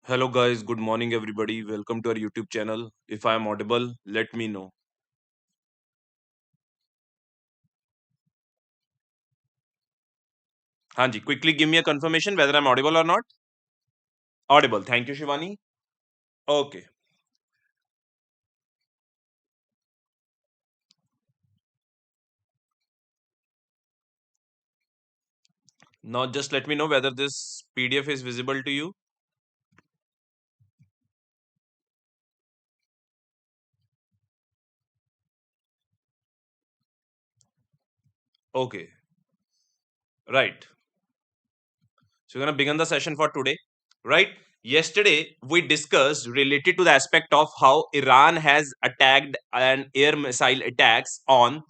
Hello guys, good morning everybody. Welcome to our YouTube channel. If I am audible, let me know. Hanji, quickly give me a confirmation whether I'm audible or not. Audible. Thank you, Shivani. Okay. Now just let me know whether this PDF is visible to you. Okay. Right. So we're gonna begin the session for today. Right? Yesterday we discussed related to the aspect of how Iran has attacked an air missile attacks on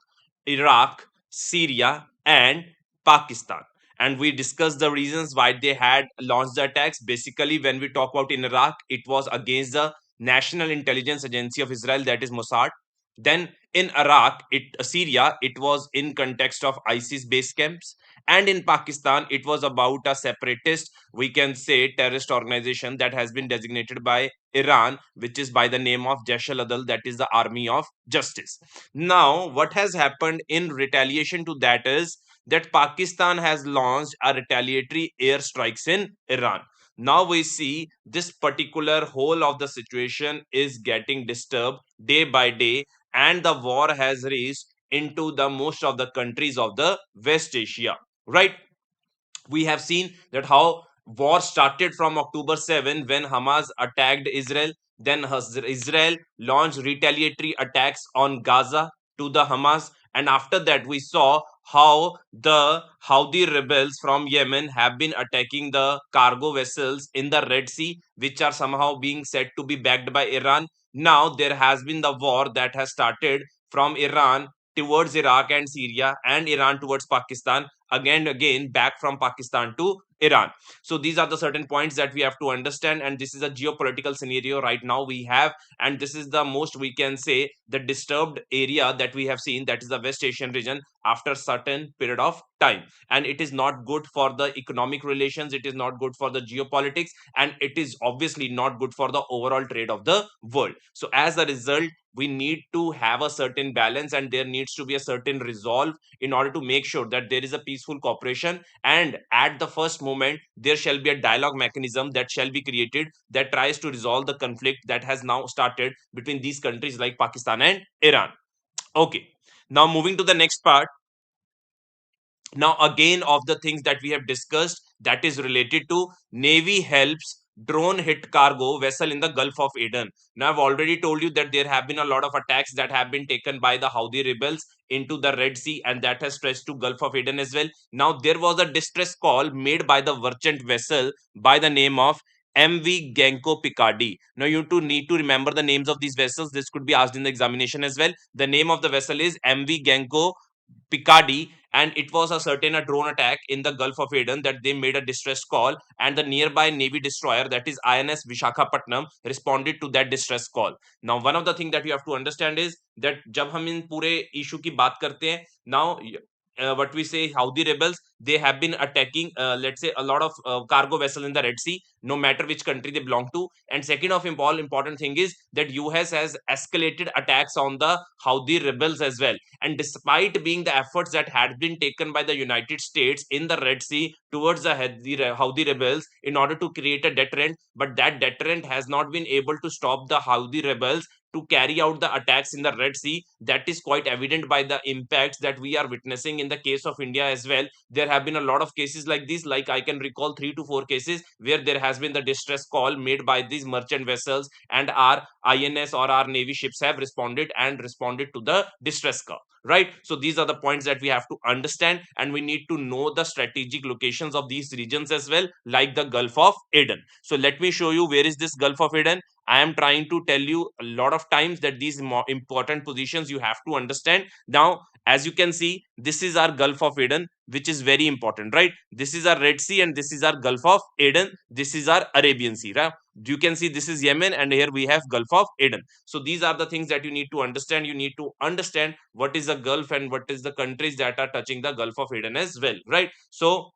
Iraq, Syria, and Pakistan. And we discussed the reasons why they had launched the attacks. Basically, when we talk about in Iraq, it was against the National Intelligence Agency of Israel, that is Mossad. Then in Iraq, Syria, it was in context of ISIS base camps. And in Pakistan, it was about a separatist, we can say, terrorist organization that has been designated by Iran, which is by the name of Jaish al-Adl, that is the Army of Justice. Now, what has happened in retaliation to that is that Pakistan has launched a retaliatory airstrikes in Iran. Now we see this particular whole of the situation is getting disturbed day by day, and the war has reached into the most of the countries of the West Asia. Right? We have seen that how war started from October 7 when Hamas attacked Israel. Then Israel launched retaliatory attacks on Gaza to the Hamas. And after that, we saw how the Houthi rebels from Yemen have been attacking the cargo vessels in the Red Sea, which are somehow being said to be backed by Iran. Now, there has been the war that has started from Iran towards Iraq and Syria, and Iran towards Pakistan, again back from Pakistan to Iran. So these are the certain points that we have to understand, and this is a geopolitical scenario right now we have, and this is the most, we can say, the disturbed area that we have seen, that is the West Asian region after certain period of time. And it is not good for the economic relations, it is not good for the geopolitics, and it is obviously not good for the overall trade of the world. So as a result, we need to have a certain balance, and there needs to be a certain resolve in order to make sure that there is a peaceful cooperation, and at the first moment there shall be a dialogue mechanism that shall be created that tries to resolve the conflict that has now started between these countries like Pakistan and Iran. Okay, now moving to the next part. Now again, of the things that we have discussed, that is related to Navy helps drone hit cargo vessel in the Gulf of Aden. Now I've already told you that there have been a lot of attacks that have been taken by the Houthi rebels into the Red Sea, and that has stretched to Gulf of Aden as well. Now there was a distress call made by the merchant vessel by the name of MV Genko Picardy. Now you two need to remember the names of these vessels. This could be asked in the examination as well. The name of the vessel is MV Genko Picardy, and it was a certain a drone attack in the Gulf of Aden that they made a distress call, and the nearby Navy destroyer, that is INS Vishakhapatnam, responded to that distress call. Now, one of the things that you have to understand is that जब हम इन पूरे issue की बात करते हैं, now what we say, Houthi rebels, they have been attacking, let's say, a lot of cargo vessel in the Red Sea, no matter which country they belong to. And second of all important thing is that US has escalated attacks on the Houthi rebels as well. And despite being the efforts that had been taken by the United States in the Red Sea towards the Houthi rebels in order to create a deterrent, but that deterrent has not been able to stop the Houthi rebels to carry out the attacks in the Red Sea. That is quite evident by the impacts that we are witnessing in the case of India as well. There have been a lot of cases like this, like I can recall 3 to 4 cases where there has been the distress call made by these merchant vessels, and our INS or our Navy ships have responded to the distress call. Right? So these are the points that we have to understand, and we need to know the strategic locations of these regions as well, like the Gulf of Aden. So let me show you where is this Gulf of Aden. I am trying to tell you a lot of times that these important positions you have to understand. Now, as you can see, this is our Gulf of Aden, which is very important, right? This is our Red Sea, and this is our Gulf of Aden. This is our Arabian Sea, right? You can see this is Yemen, and here we have Gulf of Aden. So these are the things that you need to understand. You need to understand what is the Gulf and what is the countries that are touching the Gulf of Aden as well, right? So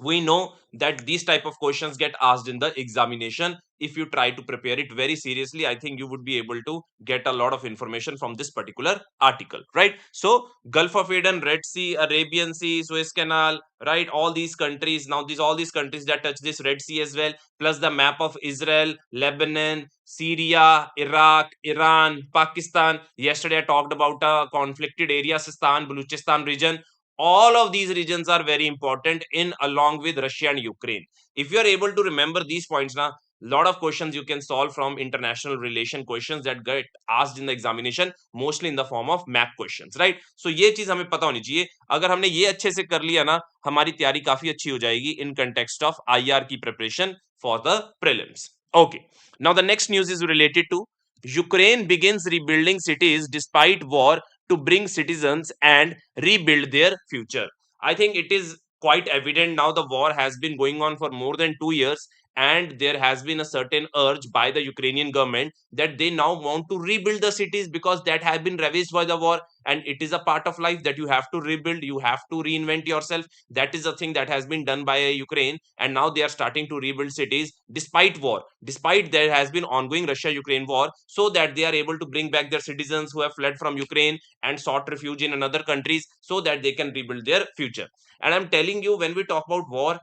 we know that these type of questions get asked in the examination. If you try to prepare it very seriously, I think you would be able to get a lot of information from this particular article, right? So Gulf of Aden, Red Sea, Arabian Sea, Suez Canal, right, all these countries, now these all these countries that touch this Red Sea as well, plus the map of Israel, Lebanon, Syria, Iraq, Iran, Pakistan. Yesterday I talked about a conflicted area, Sistan, Baluchistan region. All of these regions are very important in along with Russia and Ukraine. If you are able to remember these points now, lot of questions you can solve from international relation questions that get asked in the examination, mostly in the form of map questions, right? So ये चीज हमें पता होनी चाहिए. अगर हमने ये अच्छे से कर लिया ना, हमारी तैयारी काफी अच्छी हो जाएगी in context of IR की preparation for the prelims. Okay, now the next news is related to Ukraine begins rebuilding cities despite war to bring citizens and rebuild their future. I think it is quite evident now the war has been going on for more than 2 years, and there has been a certain urge by the Ukrainian government that they now want to rebuild the cities because that have been ravaged by the war, and it is a part of life that you have to rebuild, you have to reinvent yourself. That is a thing that has been done by Ukraine, and now they are starting to rebuild cities despite war, despite there has been ongoing Russia Ukraine war, so that they are able to bring back their citizens who have fled from Ukraine and sought refuge in another countries so that they can rebuild their future. And I'm telling you, when we talk about war,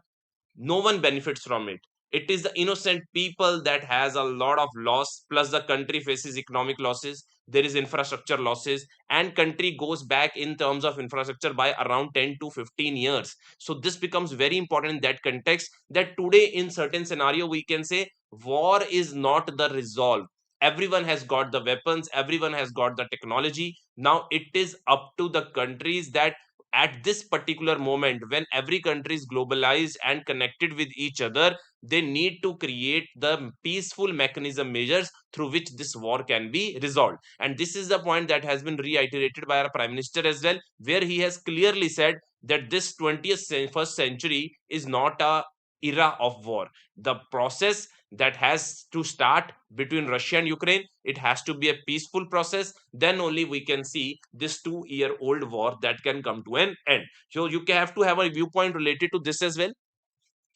no one benefits from it. It is the innocent people that has a lot of loss, plus the country faces economic losses, there is infrastructure losses, and country goes back in terms of infrastructure by around 10 to 15 years. So this becomes very important in that context, that today in certain scenario we can say war is not the resolve. Everyone has got the weapons, everyone has got the technology. Now it is up to the countries that at this particular moment, when every country is globalized and connected with each other, they need to create the peaceful mechanism measures through which this war can be resolved. And this is the point that has been reiterated by our prime minister as well, where he has clearly said that this 21st century is not a era of war. The process that has to start between Russia and Ukraine, it has to be a peaceful process. Then only we can see this 2 year old war that can come to an end. So you have to have a viewpoint related to this as well.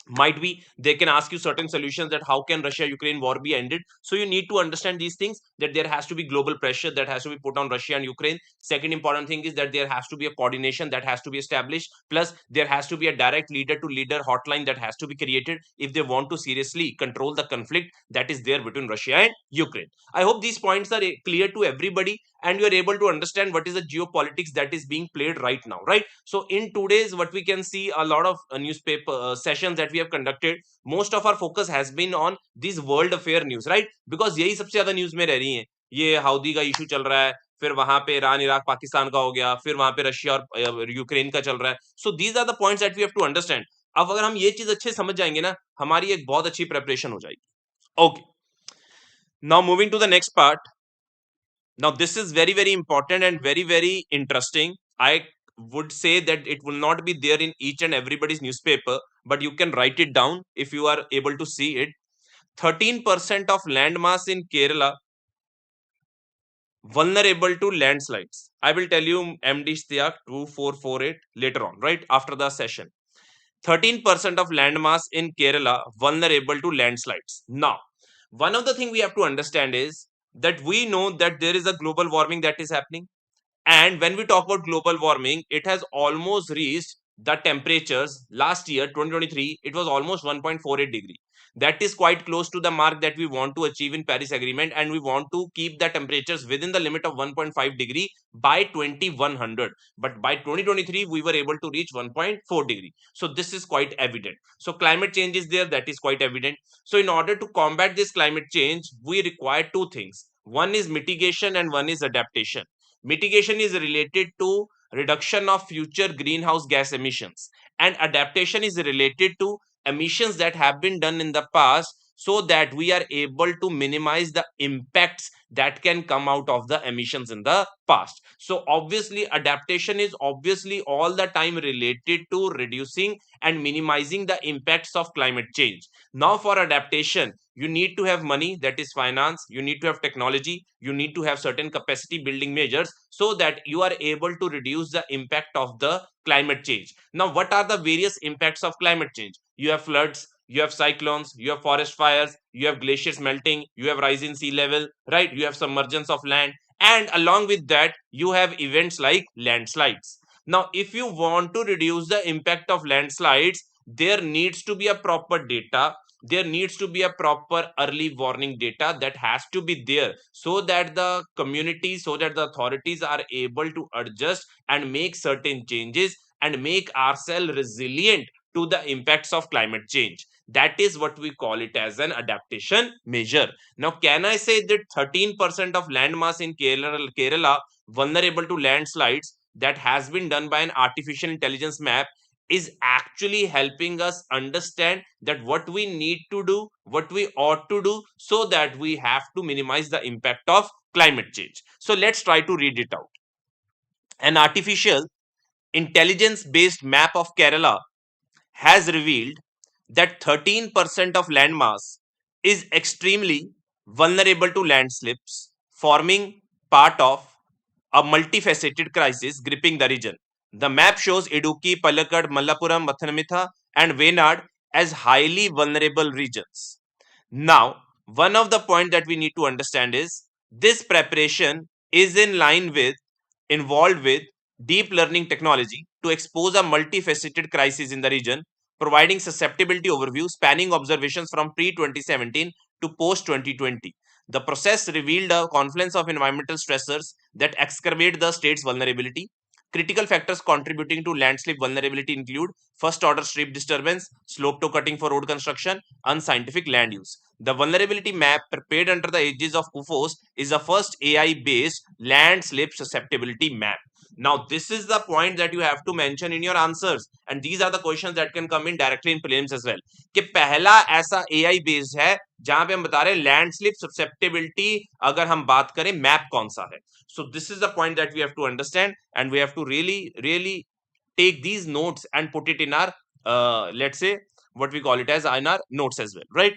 Might be they can ask you certain solutions that how can Russia Ukraine war be ended. So you need to understand these things, that there has to be global pressure that has to be put on Russia and Ukraine. Second important thing is that there has to be a coordination that has to be established, plus there has to be a direct leader to leader hotline that has to be created if they want to seriously control the conflict that is there between Russia and Ukraine. I hope these points are clear to everybody and you are able to understand what is the geopolitics that is being played right now, right? So in today's, what we can see, a lot of newspaper sessions that we have conducted, most of our focus has been on these world affair news, right? Because यही सबसे ज्यादा news में रह रही हैं. ये हाउदी का issue चल रहा है, फिर वहां पे ईरान इराक पाकिस्तान का हो गया, फिर वहां पे रशिया और यूक्रेन का चल रहा है. So these are the points that we have to understand. अब अगर हम ये चीज अच्छे समझ जाएंगे ना, हमारी एक बहुत अच्छी प्रेपरेशन हो जाएगी. Okay, now moving to the next part. Now, this is very, very important and very, very interesting. I would say that it will not be there in each and everybody's newspaper, but you can write it down if you are able to see it. 13% of landmass in Kerala vulnerable to landslides. I will tell you MD Stiak 2448 later on, right after the session. 13% of landmass in Kerala vulnerable to landslides. Now, one of the things we have to understand is that we know that there is a global warming that is happening. And when we talk about global warming, it has almost reached the temperatures last year, 2023, it was almost 1.48 degree. That is quite close to the mark that we want to achieve in Paris Agreement, and we want to keep the temperatures within the limit of 1.5 degree by 2100. But by 2023, we were able to reach 1.4 degree. So this is quite evident. So climate change is there, that is quite evident. So in order to combat this climate change, we require two things. One is mitigation and one is adaptation. Mitigation is related to reduction of future greenhouse gas emissions, and adaptation is related to emissions that have been done in the past so that we are able to minimize the impacts that can come out of the emissions in the past. So obviously adaptation is obviously all the time related to reducing and minimizing the impacts of climate change. Now for adaptation, you need to have money, that is finance, you need to have technology, you need to have certain capacity building measures so that you are able to reduce the impact of the climate change. Now what are the various impacts of climate change? You have floods, you have cyclones, you have forest fires, you have glaciers melting, you have rise in sea level, right? You have submergence of land, and along with that you have events like landslides. Now if you want to reduce the impact of landslides, there needs to be a proper data, there needs to be a proper early warning data that has to be there, so that the community, so that the authorities are able to adjust and make certain changes and make ourselves resilient to the impacts of climate change. That is what we call it as an adaptation measure. Now can I say that 13% of landmass in Kerala vulnerable to landslides, that has been done by an artificial intelligence map, is actually helping us understand that what we need to do, what we ought to do, so that we have to minimize the impact of climate change. So let's try to read it out. An artificial intelligence based map of Kerala has revealed that 13% of landmass is extremely vulnerable to landslips, forming part of a multifaceted crisis gripping the region. The map shows Idukki, Palakkad, Malappuram, Pathanamthitta, and Wayanad as highly vulnerable regions. Now, one of the points that we need to understand is this preparation is in line with, involved with deep learning technology to expose a multifaceted crisis in the region, providing susceptibility overview spanning observations from pre-2017 to post-2020. The process revealed a confluence of environmental stressors that exacerbate the state's vulnerability. Critical factors contributing to landslip vulnerability include first order strip disturbance, slope to cutting for road construction, unscientific land use. The vulnerability map prepared under the aegis of UFOS is the first AI based landslip susceptibility map. Now, this is the point that you have to mention in your answers, and these are the questions that can come in directly in prelims as well. कि पहला ऐसा AI based है जहां पे हम बता रहे हैं लैंडस्लिप ससेप्टेबिलिटी, अगर हम बात करें मैप कौन सा है. So this is the point that we have to understand, and we have to really take these notes and put it in our let's say what we call it as in our notes as well, right?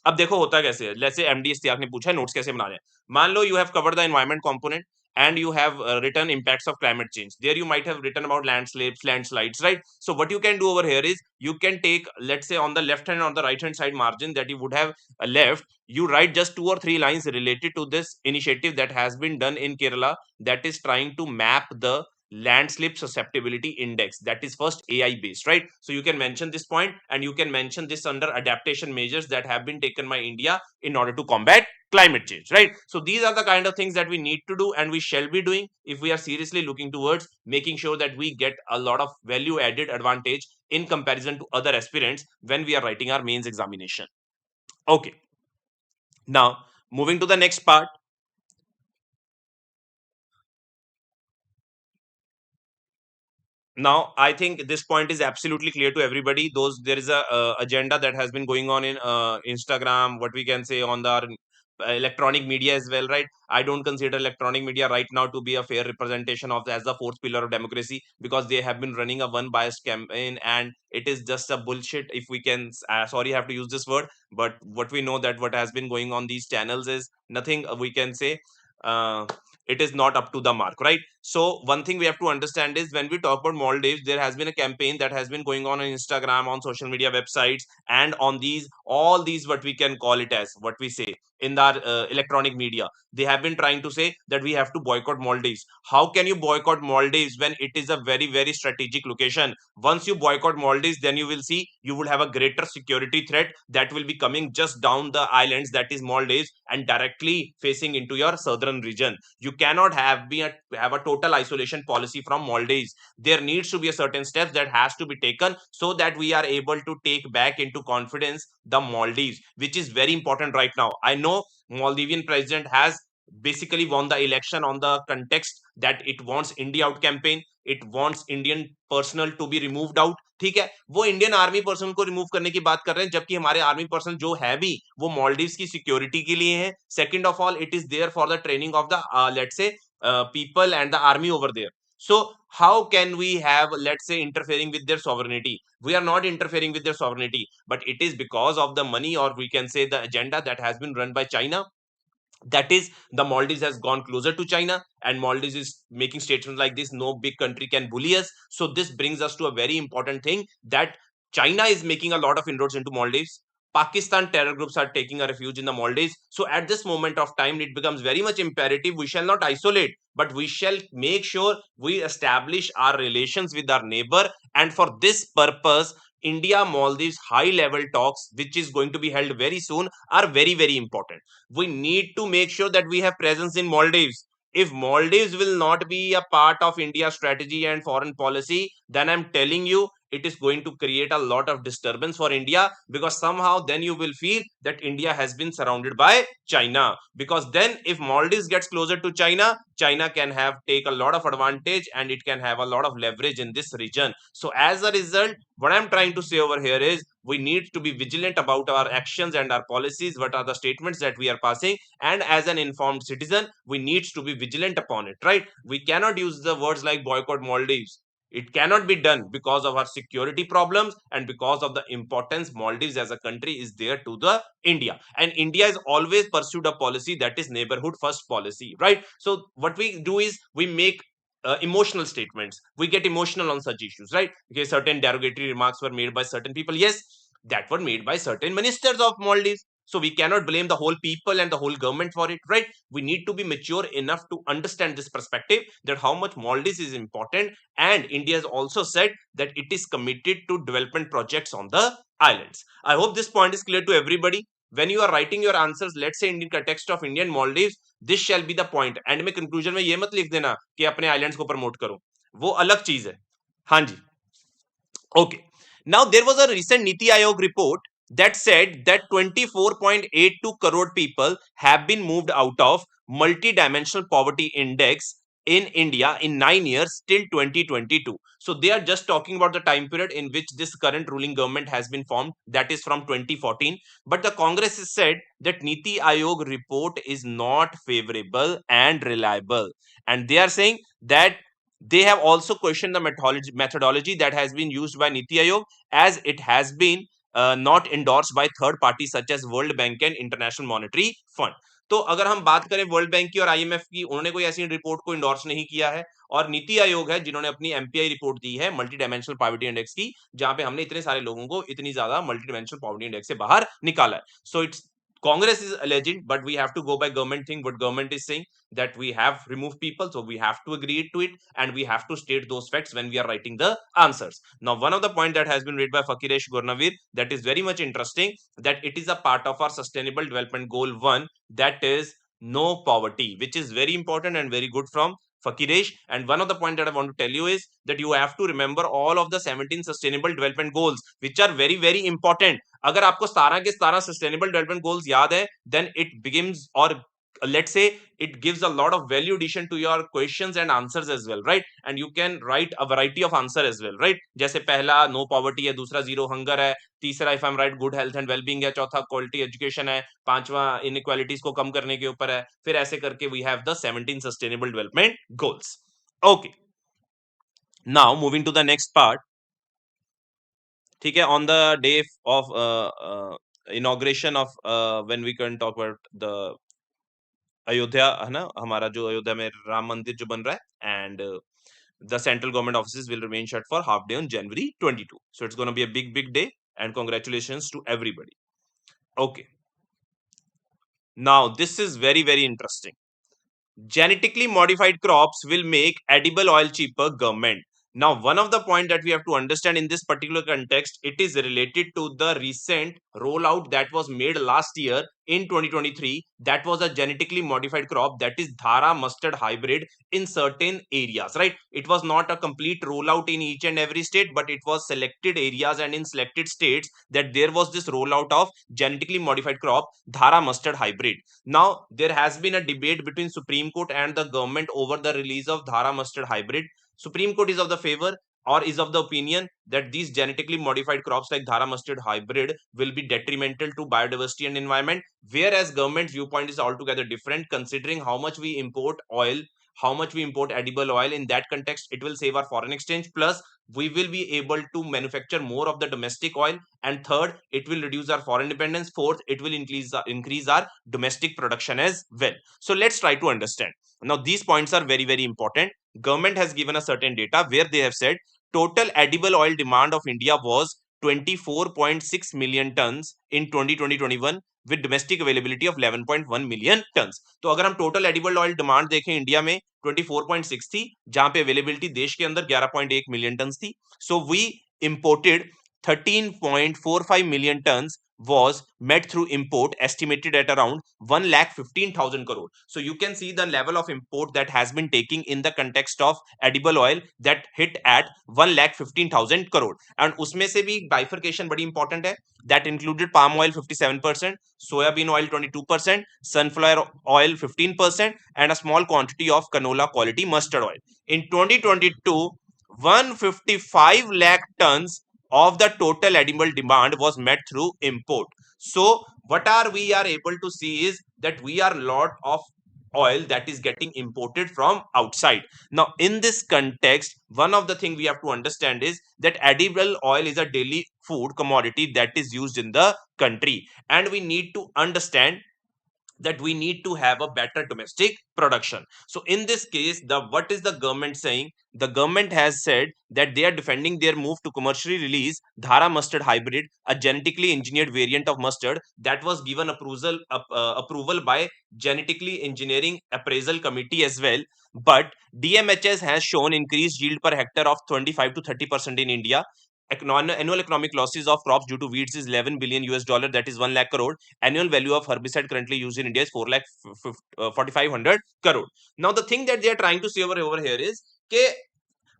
अब देखो होता कैसे है. Let's say MD Istiyaq ने पूछा है notes कैसे बना रहे हैं. मान लो you have covered the environment component and you have written impacts of climate change. There you might have written about landslips, landslides, right? So what you can do over here is you can take, let's say, on the left hand, on the right hand side margin that you would have left, you write just 2 or 3 lines related to this initiative that has been done in Kerala, that is trying to map the landslip susceptibility index, that is first AI based, right? So you can mention this point and you can mention this under adaptation measures that have been taken by India in order to combat climate change, right? So these are the kind of things that we need to do and we shall be doing if we are seriously looking towards making sure that we get a lot of value added advantage in comparison to other aspirants when we are writing our mains examination. Okay, now moving to the next part. Now I think this point is absolutely clear to everybody. Those there is a agenda that has been going on in Instagram, what we can say on the electronic media as well, right? I don't consider electronic media right now to be a fair representation of as the fourth pillar of democracy, because they have been running a one biased campaign and it is just a bullshit, if we can sorry I have to use this word, but what we know that what has been going on these channels is nothing we can say uh, it is not up to the mark, right? So one thing we have to understand is when we talk about Maldives, there has been a campaign that has been going on Instagram, on social media websites, and on these all these what we can call it as what we say in our electronic media. They have been trying to say that we have to boycott Maldives. How can you boycott Maldives when it is a very strategic location? Once you boycott Maldives, then you will see you will have a greater security threat that will be coming just down the islands, that is Maldives, and directly facing into your southern region. You cannot have a total isolation policy from Maldives. There needs to be a certain steps that has to be taken so that we are able to take back into confidence the Maldives, which is very important right now. I know Maldivian president has basically won the election on the context that it wants India out campaign, it wants Indian personnel to be removed out. ठीक है, वो Indian army person को remove करने की बात कर रहे हैं, जबकि हमारे आर्मी पर्सन जो है भी वो मॉलडीव्स की सिक्योरिटी के लिए है. Second of all, it is there for the training of the let's say people and the army over there. So how can we have, let's say, interfering with their sovereignty? We are not interfering with their sovereignty, but it is because of the money, or we can say the agenda that has been run by China. That is, the Maldives has gone closer to China, and Maldives is making statements like this: no big country can bully us. So this brings us to a very important thing, that China is making a lot of inroads into Maldives. Pakistan terror groups are taking a refuge in the Maldives. So at this moment of time, it becomes very much imperative we shall not isolate, but we shall make sure we establish our relations with our neighbor. And for this purpose, India Maldives high level talks, which is going to be held very soon, are very, very important. We need to make sure that we have presence in Maldives. If Maldives will not be a part of India's strategy and foreign policy, then I'm telling you, it is going to create a lot of disturbance for India, because somehow then you will feel that India has been surrounded by China. Because then if Maldives gets closer to China, China can have take a lot of advantage, and it can have a lot of leverage in this region. So as a result, what I'm trying to say over here is, we need to be vigilant about our actions and our policies, what are the statements that we are passing, and as an informed citizen, we need to be vigilant upon it, right? We cannot use the words like boycott Maldives. It cannot be done because of our security problems, and because of the importance Maldives as a country is there to the India. And India has always pursued a policy that is neighborhood first policy, right? So what we do is we make emotional statements, we get emotional on such issues, right? Okay, certain derogatory remarks were made by certain people, yes, that were made by certain ministers of Maldives. So we cannot blame the whole people and the whole government for it, right? We need to be mature enough to understand this perspective, that how much Maldives is important. And India has also said that it is committed to development projects on the islands. I hope this point is clear to everybody. When you are writing your answers, let's say in the context of Indian Maldives, this shall be the point. And में conclusion में ये मत लिख देना कि अपने islands को promote करो, वो अलग चीज है. हाँ जी. Okay. Now, there was a recent Niti Aayog report that said that 24.82 crore people have been moved out of multi-dimensional poverty index in India in 9 years till 2022. So they are just talking about the time period in which this current ruling government has been formed, that is from 2014. But the Congress has said that Niti Aayog report is not favorable and reliable. And they are saying that they have also questioned the methodology that has been used by Niti Aayog, as it has been not endorsed by third parties such as World Bank and International Monetary Fund. तो अगर हम बात करें world bank की और IMF की, उन्होंने कोई ऐसी रिपोर्ट को इंडोर्स नहीं किया है. और नीति आयोग है जिन्होंने अपनी एमपीआई रिपोर्ट दी है मल्टी डायमेंशनल पॉवर्टी इंडेक्स की, जहां पे हमने इतने सारे लोगों को इतनी ज्यादा मल्टी डायमेंशनल पॉवर्टी इंडेक्स से बाहर निकाला है. So it's Congress is alleging, but we have to go by government thing. What government is saying, that we have removed people, so we have to agree to it, and we have to state those facts when we are writing the answers. Now, one of the point that has been read by Fakiresh Gurnavir, that is very much interesting, that it is a part of our Sustainable Development Goal 1, that is no poverty, which is very important and very good from Fakiresh. And one of the point that I want to tell you is that you have to remember all of the 17 sustainable development goals, which are very, very important. अगर आपको 17 के 17 sustainable development goals याद है, then it begins, और let's say it gives a lot of value addition to your questions and answers as well, right? And you can write a variety of answer as well, right? जैसे पहला no poverty है, दूसरा zero hunger है, तीसरा if I am right good health and wellbeing है, चौथा quality education है, पांचवा इनइक्वालिटीज को कम करने के ऊपर है, फिर ऐसे करके we have the 17 sustainable development goals. Okay, now moving to the next part. ठीक है, on the day of inauguration of when we can talk about the Ayodhya, है ना, हमारा जो अयोध्या में राम मंदिर जो बन रहा है, and the central government offices will remain shut for half day on January 22. So it's going to be a big, big day, and congratulations to everybody. Okay. Now, this is very, very interesting. Genetically modified crops will make edible oil cheaper, government. Now, one of the point that we have to understand in this particular context, it is related to the recent rollout that was made last year in 2023. That was a genetically modified crop, that is Dhara mustard hybrid, in certain areas, right? It was not a complete rollout in each and every state, but it was selected areas and in selected states that there was this rollout of genetically modified crop Dhara mustard hybrid. Now, there has been a debate between Supreme Court and the government over the release of Dhara mustard hybrid. Supreme Court is of the favor or is of the opinion that these genetically modified crops like Dhara mustard hybrid will be detrimental to biodiversity and environment, whereas government's viewpoint is altogether different, considering how much we import oil, how much we import edible oil. In that context, it will save our foreign exchange, plus we will be able to manufacture more of the domestic oil, and third, it will reduce our foreign dependence, fourth, it will increase our domestic production as well. So let's try to understand. Now, these points are very, very important. Government has given a certain data where they have said total edible oil demand of India was 24.6 million tons in 2020-21 with domestic availability of 11.1 million tons. तो अगर हम total edible oil demand देखें India में 24.6 थी, जहां पे availability देश के अंदर 11.1 मिलियन टन थी. So we imported 13.45 million tons was met through import, estimated at around 1,15,000 crore. So you can see the level of import that has been taking in the context of edible oil that hit at 1,15,000 crore. And उसमें से भी bifurcation बड़ी important है. That included palm oil 57%, soybean oil 22%, sunflower oil 15%, and a small quantity of canola quality mustard oil. In 2022, 155 lakh tons of the total edible demand was met through import. So what we are able to see is that we are lot of oil that is getting imported from outside. Now, in this context, one of the things we have to understand is that edible oil is a daily food commodity that is used in the country, and we need to understand that we need to have a better domestic production. So in this case, what is the government saying? The government has said that they are defending their move to commercially release Dhara mustard hybrid, a genetically engineered variant of mustard that was given approval by genetically engineering appraisal committee as well. But DMHS has shown increased yield per hectare of 25 to 30% in India. Annual economic losses of crops due to weeds is 11 billion US dollar, that is 1 lakh crore. Annual value of herbicide currently used in India is 4 lakh 4500 crore. Now, the thing that they are trying to say over here is that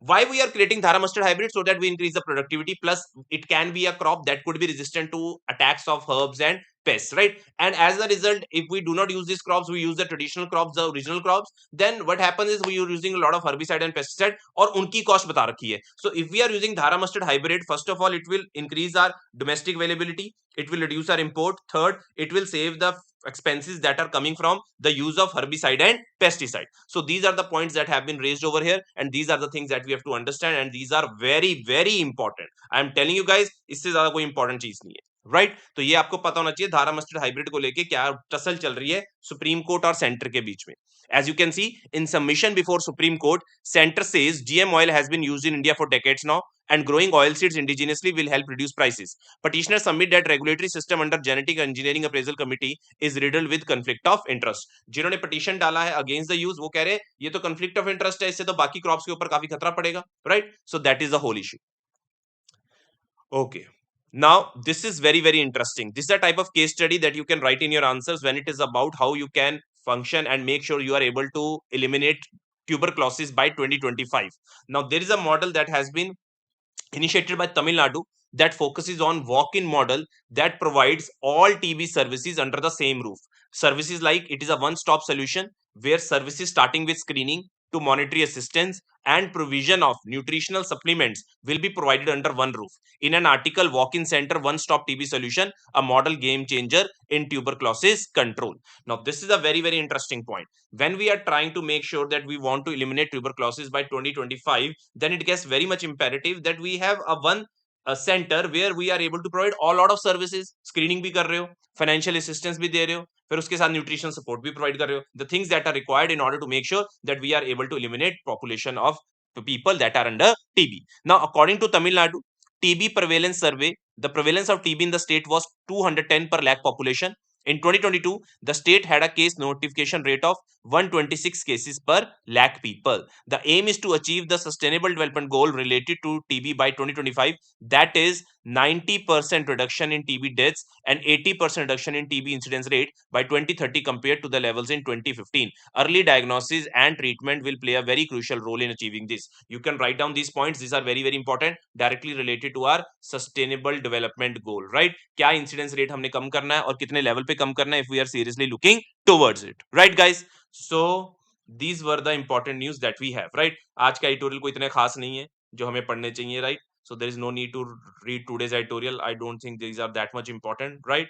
why we are creating Dhara mustard hybrid, so that we increase the productivity, plus it can be a crop that could be resistant to attacks of herbs and pests, right? And as a result, if we do not use these crops, we use the traditional crops, the original crops, then what happens is we are using a lot of herbicide and pesticide, और उनकी cost बता रखी है. So if we are using Dhara mustard hybrid, first of all, it will increase our domestic availability, it will reduce our import, third, it will save the expenses that are coming from the use of herbicide and pesticide. So these are the points that have been raised over here, and these are the things that we have to understand, and these are very, very important. I am telling you guys, इससे ज्यादा कोई important चीज नहीं है, right? तो ये आपको पता होना चाहिए धारा मस्टर्ड हाइब्रिड को लेके क्या टसल चल रही है सुप्रीम कोर्ट और सेंटर के बीच में. As you can see, in submission before Supreme Court, Center says GM oil has been used in India for decades now, and growing oilseeds indigenously will help reduce prices. Petitioners submit that regulatory system under Genetic Engineering Appraisal Committee is riddled with conflict of interest. जिन्होंने petition डाला है against the use, वो कह रहे हैं ये तो conflict of interest है, इससे तो बाकी crops के ऊपर काफी खतरा पड़ेगा, right? So that is the whole issue. Okay. Now, this is very, very interesting. This is a type of case study that you can write in your answers when it is about how you can function and make sure you are able to eliminate tuberculosis by 2025. Now, there is a model that has been initiated by Tamil Nadu that focuses on walk-in model that provides all TB services under the same roof. Services like it is a one-stop solution where services starting with screening to monetary assistance and provision of nutritional supplements will be provided under one roof. In an article, Walk-in Center One-Stop TB Solution, a model game changer in tuberculosis control. Now, this is a very, very interesting point. When we are trying to make sure that we want to eliminate tuberculosis by 2025, then it gets very much imperative that we have a center where we are able to provide a lot of services. Screening भी कर रहे हो, financial assistance भी दे रहे हो, फिर उसके साथ nutritional support भी provide कर रहे हो. The things that are required in order to make sure that we are able to eliminate population of people that are under TB. Now, according to Tamil Nadu TB prevalence survey, the prevalence of TB in the state was 210 per lakh population. In 2022, the state had a case notification rate of 126 cases per lakh people. The aim is to achieve the Sustainable Development Goal related to TB by 2025, that is 90% reduction in TB deaths and 80% reduction in TB incidence rate by 2030 compared to the levels in 2015. Early diagnosis and treatment will play a very crucial role in achieving this. You can write down these points. These are very, very important, directly related to our Sustainable Development Goal, right? क्या incidence rate हमने कम करना है और कितने level पे कम करना है, if we are seriously looking towards it, right guys? So these were the important news that we have, right? आज का एडिटोरियल कोई इतने खास नहीं है जो हमें पढ़ने चाहिए, right? So there is no need to read today's editorial. I don't think these are that much important, right?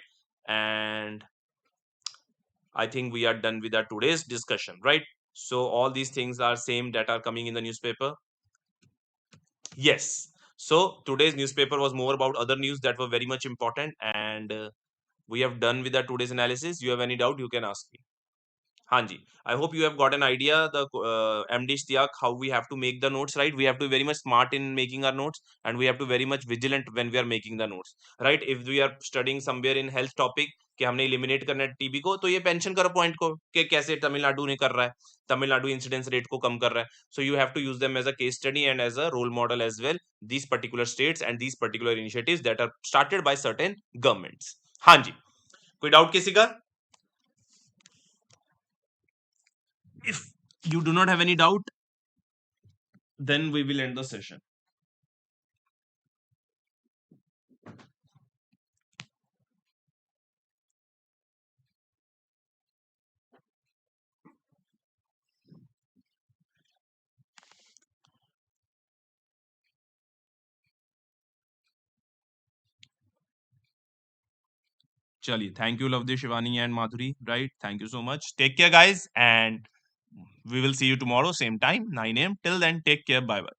And I think we are done with our today's discussion, right? So all these things are same that are coming in the newspaper. Yes. So today's newspaper was more about other news that were very much important, and we have done with our today's analysis. You have any doubt, you can ask me. Hanji, I hope you have got an idea, the MD Ishtiaq, how we have to make the notes, right? We have to be very much smart in making our notes, and we have to very much vigilant when we are making the notes, right? If we are studying somewhere in health topic कि हमने eliminate करना है TB को, तो ये pension करो point को कि कैसे तमिलनाडु ने कर रहा है, तमिलनाडु इंसिडेंस रेट को कम कर रहा है. So you have to use them as a case study and as a role model as well, these particular states and these particular initiatives that are started by certain governments. हाँ जी, कोई doubt किसी का? If you do not have any doubt, then we will end the session. Chaliye, thank you, Lovely, Shivani, and Madhuri. Right, thank you so much. Take care, guys, and we will see you tomorrow, same time, 9 a.m. Till then, take care. Bye bye.